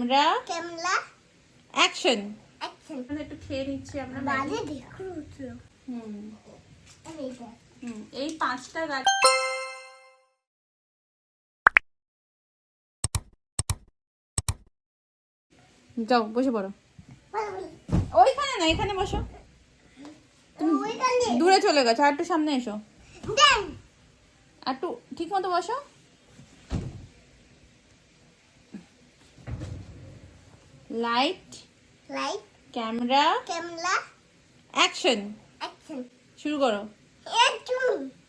আমরা camera action action একটু খেয়ে নিচ্ছি আমরা বাজে দেখো উঠলো হুম এইটা এই 5টা গাছ যাও বসে পড়ো ওইখানে না এখানে বসো ওইখানে দূরে চলে গেছো আর একটু সামনে এসো দেন আর একটু ঠিক মতো বসো light light camera camera action action শুরু করো একটু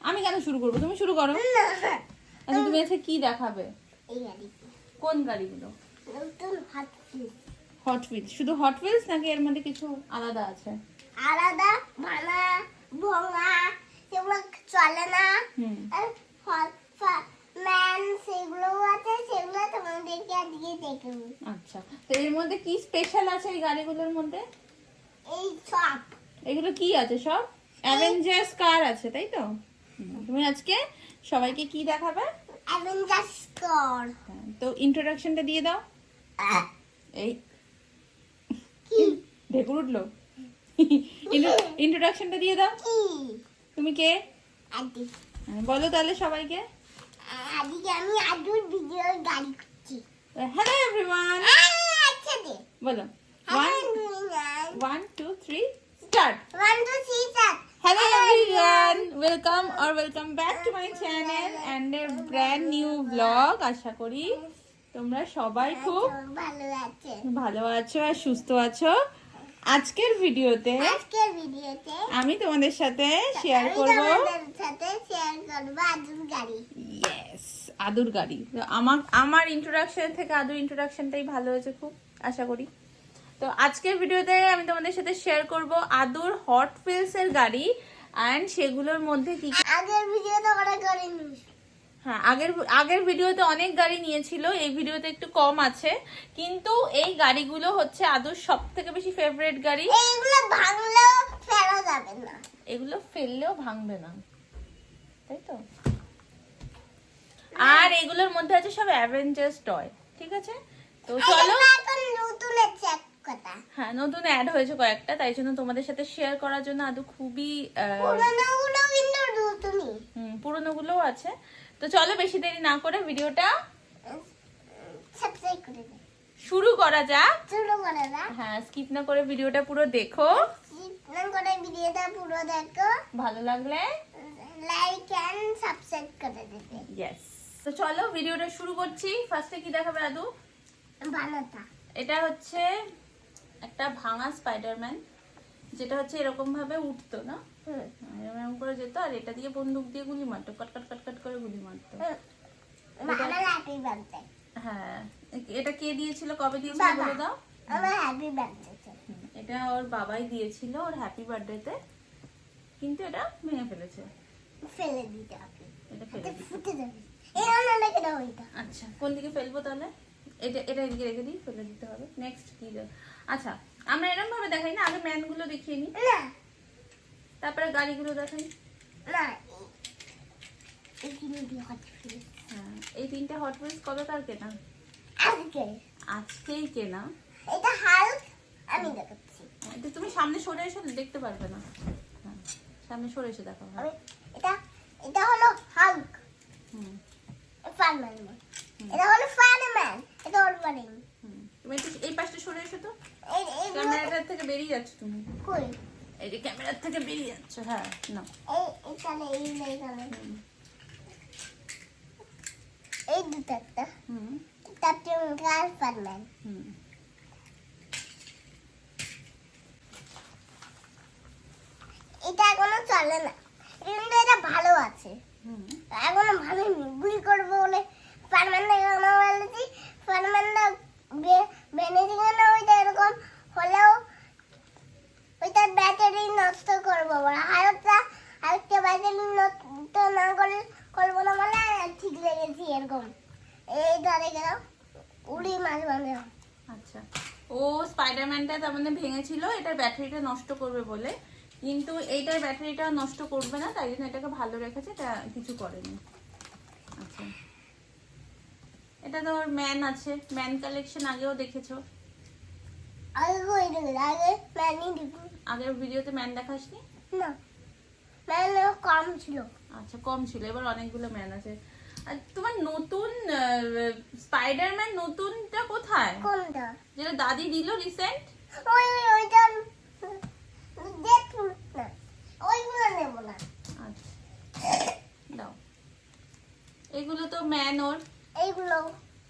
আমি কেন শুরু করবো তুমি শুরু করো না আচ্ছা তুমি আজকে কি দেখাবে এই গাড়ি কোন গাড়িগুলো নতুন হাত হট হুইলস শুধু হট হুইলস নাকি এর মধ্যে কিছু আলাদা আছে আলাদা ভাঙা ভঙা সেগুলো চলে না হুম আর ম্যান সেগুলো আছে সেগুলো তোমাদেরকে আজকে দেখবো আচ্ছা তো এর মধ্যে কি স্পেশাল আছে এই গাড়িগুলোর মধ্যে এই সব এগুলো কি আছে সব অ্যাভেঞ্জার্স কার আছে তাই তো তুমি আজকে সবাইকে কি দেখাবে অ্যাভেঞ্জার্স কর হ্যাঁ, তো ইন্ট্রোডাকশনটা দিয়ে দাও এই কি ঢেকুর উঠলো ইন্ট্রোডাকশনটা দিয়ে দাও কি তুমি কে আদি বলো তাহলে সবাইকে আজকে আমি আদুর ভিডিও গাড়ি করছি হ্যালো এভরিওয়ান আচ্ছা দে বলো হ্যাঁ 1 2 3 start 1 2 3 4 Hello everyone, welcome back to my channel and a brand new vlog. আশা করি তোমরা সবাই খুব ভালো আছে ভালো আছো আর সুস্থ আছো। আজকের ভিডিওতে আমি তোমাদের সাথে শেয়ার করব আদুর গাড়ি ইয়েস আদুর গাড়ি। তো আমার ইন্ট্রোডাকশন থেকে আদুর ইন্ট্রোডাকশনটাই ভালো হয়েছে খুব আশা করি। তো আজকের ভিডিওতে আমি তোমাদের সাথে শেয়ার করব আদুর হট হুইলস এর গাড়ি এন্ড সেগুলোর মধ্যে কি কি আগের ভিডিওতে ওরা করেনি হ্যাঁ আগের ভিডিওতে অনেক গাড়ি নিয়েছিল এই ভিডিওতে একটু কম আছে কিন্তু এই গাড়িগুলো হচ্ছে আদুর সবথেকে বেশি ফেভারিট গাড়ি এইগুলো ভাঙলেও ফেলা যাবে না এগুলো ফেললেও ভাঙবে না তাই তো আর এগুলোর মধ্যে আছে সব অ্যাভেঞ্জার্স টয় ঠিক আছে তো চলো এখন নতুন চেক কথা হ্যাঁ নতুন অ্যাড হয়েছে কয়েকটা তাই জন্য তোমাদের সাথে শেয়ার করার জন্য আদু খুবই পুরোনোগুলো কিন্তু নতুনই পুরোনোগুলোও আছে তো চলো বেশি দেরি না করে ভিডিওটা সাবস্ক্রাইব করে দে শুরু করা যাক শুরু করে দাও হ্যাঁ স্কিপ না করে ভিডিওটা পুরো দেখো নাম করে ভিডিওটা পুরো দেখো ভালো লাগলে লাইক এন্ড সাবস্ক্রাইব করে দেবে ইয়েস তো চলো ভিডিওটা শুরু করছি ফার্স্টে কি দেখাবে আদু বানাতা এটা হচ্ছে একটা ভাঙা স্পাইডারম্যান যেটা হচ্ছে এরকম ভাবে উঠতো না এরকম করে যেত আর এটা দিয়ে বন্দুক দিয়ে গুলি মারতো কট কট কট কট করে গুলি মারতো আমার হ্যাপি বার্থডে হ্যাঁ এটা কে দিয়েছিল কবে দিয়েছিল বলে দাও আমার হ্যাপি বার্থডে এটা ওর বাবাই দিয়েছিল ওর হ্যাপি বার্থডেতে কিন্তু এটা ভেঙে ফেলেছে ফেলে দিতে হবে এটা ফেলে দিতে ফুটে যাবে এই রান্না লেগে দাও এটা আচ্ছা কোন দিকে ফেলবো তাহলে এটা এদিকে রেখে দিই ফেলে দিতে হবে নেক্সট কি আচ্ছা আমরা এরকম ভাবে দেখাই না আগে ম্যানগুলো দেখিয়ে নিই না তারপরে গাড়িগুলো দেখাই না এই কিনে দিয়ে হট ফিল হ্যাঁ এই 3টে হট হুইলস কতটার কেনা আজকে আজকেই কেনা এটা হাল্ক আমি দেখাচ্ছি এটা তুমি সামনে সরে এসে দেখতে পারবে না হ্যাঁ সামনে সরে এসে দেখো হ্যাঁ আমি এটা হলো হাল্ক হুম ফারম্যান এটা হলো ফারম্যান এটা হলো ফারিং তুমি একটু এই পাশটা সরে এসো তো এই ক্যামেরাটার থেকে বেরিয়ে যাচ্ছ তুমি কই এই যে ক্যামেরার থেকে বেরিয়ে যাচ্ছ হ্যাঁ না এখানে এই দুটো একটা হুম তারপরে গার ফারম্যান হুম এটা এখনো চলে না কিন্তু এটা ভালো আছে হুম এখনো ভালো গুলি করবো বলে ফারম্যানটা এখনো বলেছি ফারম্যানটা বেনেছি কেন ওইটা এরকম হলেও ওইটার ব্যাটারি নষ্ট করবো বলে আরেকটা ব্যাটারি নষ্ট না করবো না বলে ঠিক লেগেছি এরকম এইটা দেখে দাও উড়ি মাছ বাঁধে আচ্ছা ও স্পাইডারম্যানটা তার মানে ভেঙেছিল এটার ব্যাটারিটা নষ্ট করবে বলে কিন্তু এইটার ব্যাটারিটা নষ্ট করবে না তাই জন্য এটাকে ভালো রেখেছে এটা কিছু করেনি আচ্ছা এটা তো ওর ম্যান আছে, ম্যান কালেকশন আগেও দেখেছো। আগে কই দেখি আগে ম্যানি দেখি আগের ভিডিওতে ম্যান দেখাসনি? না ম্যান কম ছিল। আচ্ছা, কম ছিল, এবার অনেকগুলো ম্যান আছে। আর তোমার নতুন স্পাইডারম্যান নতুনটা কোথায়? কোনটা? যেটা দাদি দিল রিসেন্ট। ওইটা দেখুন না, ওইগুলো নেব না। আচ্ছা দাও, এগুলো তো ম্যান ওর। এইগুলো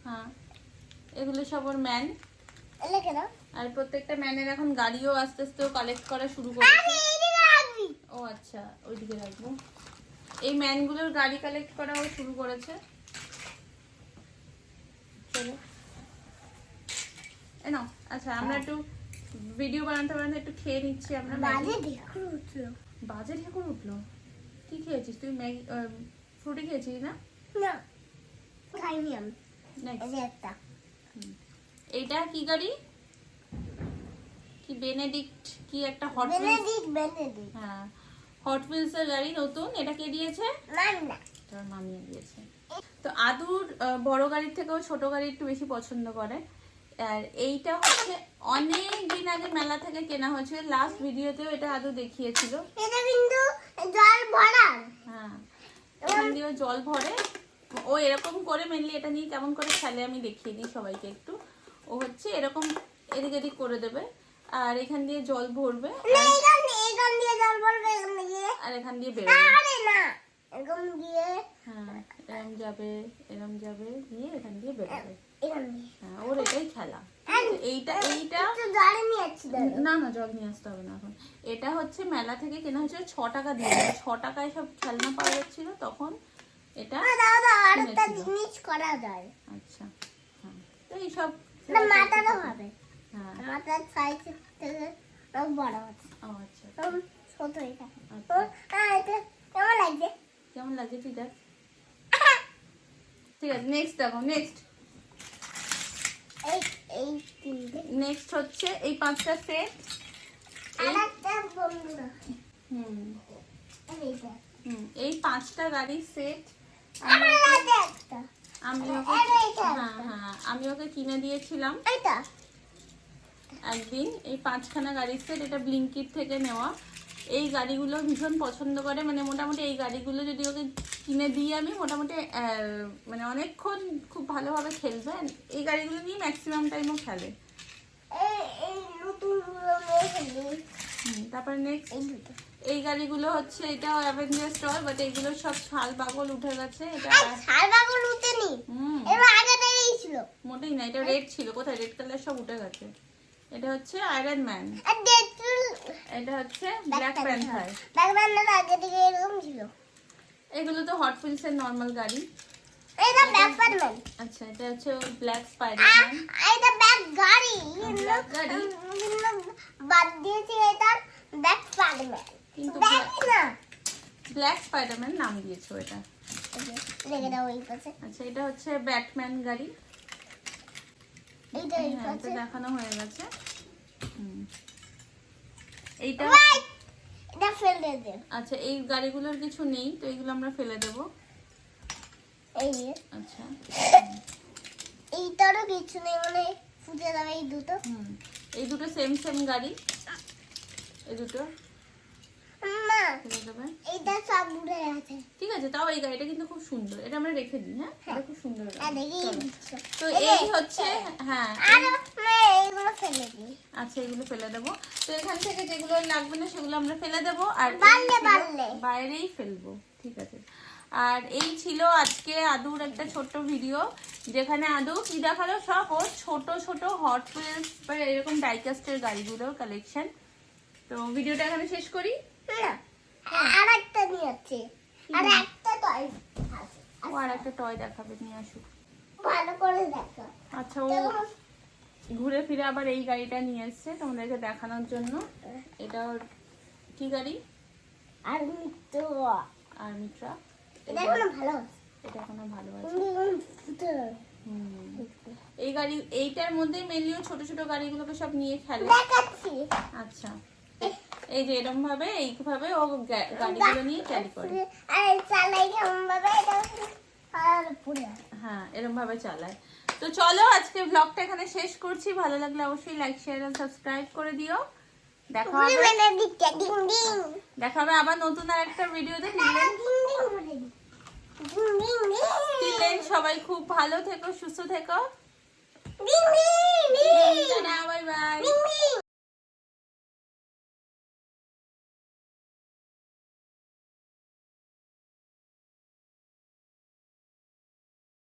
হ্যাঁ, এগুলো সব ওর ম্যান। এলাকে না আর প্রত্যেকটা ম্যানের এখন গাড়িও আস্তে আস্তে কালেক্ট করা শুরু আরে করেছে। এইদিকে আসবি। ও আচ্ছা, ওইদিকে রাখবো। এই ম্যানগুলোর গাড়ি কালেক্ট করাও শুরু করেছে। চলো এ নাও। আচ্ছা, আমরা একটু ভিডিও বানাতে বানাতে একটু খেয়ে নিচ্ছি আমরা। বাজে দেখুন উঠলো। বাজে ঢেকুর উঠলো? কি খেয়েছিস তুই? ম্যাগি ফ্রুটি খেয়েছিস না? না খাইনি আমি। Next. এই যে একটা এইটা কি গাড়ি? কি বেনেডিক্ট কি একটা হট হুইলস? বেনেডিক্ট হ্যাঁ, হট হুইলস এর গাড়ি নতুন। এটা কে দিয়েছে? না না তোর মামি দিয়েছে। তো আদুর বড় গাড়ির থেকেও ছোট গাড়ি একটু বেশি পছন্দ করে। আর এইটা হচ্ছে অনেক দিন আগে মেলা থেকে কেনা হয়েছিল, লাস্ট ভিডিওতেও এটা আদু দেখিয়েছিল। এটা কিন্তু জল ভরার। হ্যাঁ, এখান দিয়ে ও জল ভরে। ও এরকম করে মেনলি এটা নিয়ে কেমন করে খেলে আমি দেখিয়ে দিই সবাইকে একটু। ও হচ্ছে এরকম এদিক এদিক করে দেবে, আর এখান দিয়ে জল ভরবে, না এখান দিয়ে জল ভরবে এখান দিয়ে। আর এখান দিয়ে বেরোবে। আরে না এরকম দিয়ে। হ্যাঁ, এরম যাবে, এরম যাবে, দিয়ে এখান দিয়ে বেরোবে। এখান দিয়ে। হ্যাঁ, ওর এটাই খেলা। এইটা একটু জলে নিয়ে যাচ্ছি না না, জল নিয়ে আসতে হবে না এখন। এটা হচ্ছে মেলা থেকে কেনা হয়েছিল 6 টাকা দিয়ে। 6 টাকায় সব খেলনা পাওয়া যাচ্ছিল তখন। এটা দাদা আর একটা কিনেছিল। জিনিস করা যায়। আচ্ছা, হ্যাঁ, তো এইসব না মাথাটা হবে। হ্যাঁ। মাথার সাইজ থেকে বড় আছে। ও আচ্ছা, ছোট এটা। আচ্ছা। এটা কেমন লাগছে? কেমন লাগছে তুই দেখ। ঠিক আছে, নেক্সট দেখো। নেক্সট এই এই তিনটে নেক্সট হচ্ছে এই 5টা সেট। আর একটা বন্ধুরা এইটা এই 5টা গাড়ির সেট আমার আছে একটা। আমি ওকে আর এইটা হ্যাঁ হ্যাঁ আমি ওকে কিনে দিয়েছিলাম এইটা একদিন। এই 5খানা গাড়ির সেট, এটা ব্লিঙ্কিট থেকে নেওয়া। এই গাড়িগুলো ভীষণ পছন্দ করে, মানে মোটামুটি এই গাড়িগুলো যদি ওকে কিনে দিই আমি, মোটামুটি মানে অনেকক্ষণ খুব ভালোভাবে খেলবে। এই গাড়িগুলো নিয়ে ম্যাক্সিমাম টাইমও খেলে। এই এই নতুন গুলো নিয়ে ফেলি। তারপরে নেক্সট এই দুটো এই গাড়িগুলো হচ্ছে, এটাও অ্যাভেঞ্জার্স টয়, বাট এগুলো সব ছাল পাগল উঠে গেছে। এটা সারবাগুলো উঠেনি। হুম, এবার আগে থেকেই ছিল। মোটেই না, এটা রেড ছিল। কোথায় রেড কালার? সব উঠে গেছে। এটা হচ্ছে আয়রন ম্যান, আর ডেটুল এটা হচ্ছে ব্ল্যাক প্যান্থার। ব্যাকগ্রাউন্ডের আগে থেকে এরকম ছিল। এগুলো তো হট হুইলস এর নরমাল গাড়ি। এটা ব্যাকপ্যাডম্যান। আচ্ছা, এটা হচ্ছে ব্ল্যাক স্পাইডারম্যান। এটা ব্যাক গাড়ি। ব্ল্যাক গাড়ি, বাদ দিয়েছি এটা ব্যাকপ্যাডম্যান। কিন্তু ব্যাক না ব্ল্যাক স্পাইডারম্যান নাম দিয়েছো এটা। দেখে দাও এই পাশে। আচ্ছা, এটা হচ্ছে ব্যাটম্যান গাড়ি। এইটা এই হ্যাঁ, এটা পাশে। দেখানো হয়ে গেছে। এইটা Right! এটা ফেলে দে। আচ্ছা, এই গাড়িগুলোর কিছু নেই, তো এইগুলো আমরা ফেলে দেব। এই যে আচ্ছা, এইটারও কিছু নেই মানে ফুটে যাবে এই দুটো। এই দুটো সেম সেম গাড়ি, এই দুটো মা ফেলে দেবে। এইটা সব উড়ে আছে। ঠিক আছে, তাও এই গাড়িটা কিন্তু খুব সুন্দর, এটা আমরা রেখে দিই। হ্যাঁ, এটা খুব সুন্দর গাড়ি। আর দেখি চলো। তো এই হচ্ছে হ্যাঁ আর মা এইগুলো ফেলে দিই। আচ্ছা, এগুলো ফেলে দেবো। তো এখান থেকে যেগুলো লাগবে না সেগুলো আমরা ফেলে দেবো, আর এই বাড়লে ছিল বাড়লে। বাইরেই ফেলবো। ঠিক আছে। আর এই ছিল আজকে আদুর একটা ছোট্ট ভিডিও, যেখানে আদু কি দেখালো সব ওর ছোট ছোট হট হুইলস বা এরকম ডাইকাস্টের গাড়িগুলোর কালেকশন। তো ভিডিওটা এখানে শেষ করি। না আর একটা নিয়ে আছে। আর একটা টয় আছে। ও আর একটা টয় দেখাবে, নিয়ে আসুক। ভালো করে দেখো। আচ্ছা, ও ঘুরে ফিরে আবার এই গাড়িটা নিয়ে এসছে তোমাদেরকে দেখানোর জন্য। এটা ওর কি গাড়ি? আর মিত্র আর্মি ট্রাক। এটা এখনো ভালো আছে। এটা এখনো ভালো আছে। তুমি এখন ফুটে যাবে। এই গাড়ি এইটার মধ্যে মেনলি ছোট ছোট গাড়িগুলোকে সব নিয়ে খেলে। দেখাচ্ছি। আচ্ছা, এই যে এরকম ভাবে এইভাবে ও গাড়িগুলো নিয়ে ক্যারি করে। আর চালাই কেমন ভাবে এটা আর পুরো হ্যাঁ, এরকম ভাবে চালায়। তো চলো আজকে ব্লগটা এখানে শেষ করছি, ভালো লাগলে অবশ্যই লাইক শেয়ার আর সাবস্ক্রাইব করে দিও। দেখা হবে দেখা হবে আবার নতুন আর একটা ভিডিওতে। সবাই খুব ভালো থেকো, সুস্থ থেকো। Bye bye.